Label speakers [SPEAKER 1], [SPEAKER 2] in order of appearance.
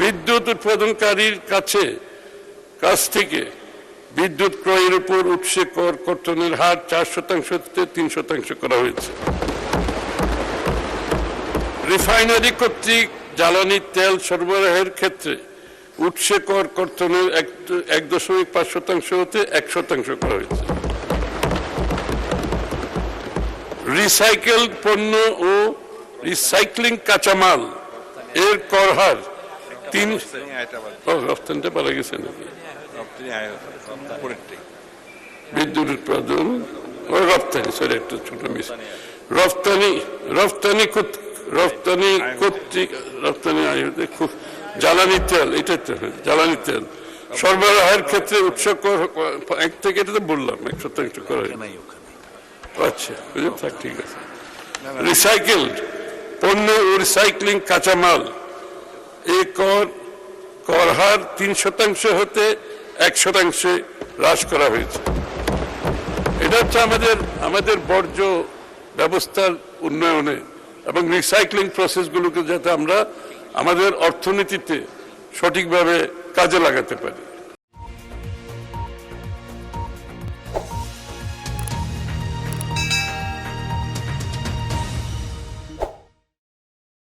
[SPEAKER 1] বিদ্যুৎ উৎপাদনকারীর কাছ থেকে বিদ্যুৎ ক্রয়ের উপর উৎসে কর কর্তনের হার 4% থেকে 3% করা হয়েছে। রিফাইনারি কর্তৃক জ্বালানি তেল সরবরাহের ক্ষেত্রে উৎসে কর কর্তনের 1.5% হতে 1% করা হয়েছে। রিসাইকেল পণ্য ও রিসাইক্লিং কাঁচামাল এর কর হার রপ্তানিটা পারা গেছে নাকি বিদ্যুৎ উৎপাদন ও রপ্তানি সরি একটা ছোট মিস রপ্তানি কর্তৃক জ্বালানি তেল এটা জ্বালানি তেল সরবরাহের ক্ষেত্রে উৎস কর 1 থেকে এটা তো বললাম 1% করা হয়। আচ্ছা থাক ঠিক আছে। রিসাইকেল পণ্য ও রিসাইক্লিং কাঁচামাল এই কর হার 3% হতে 1% হ্রাস করা হয়েছে। এটা হচ্ছে আমাদের বর্জ্য ব্যবস্থার উন্নয়নে এবং রিসাইক্লিং প্রসেসগুলোকে যাতে আমরা আমাদের অর্থনীতিতে সঠিকভাবে কাজে লাগাতে পারি।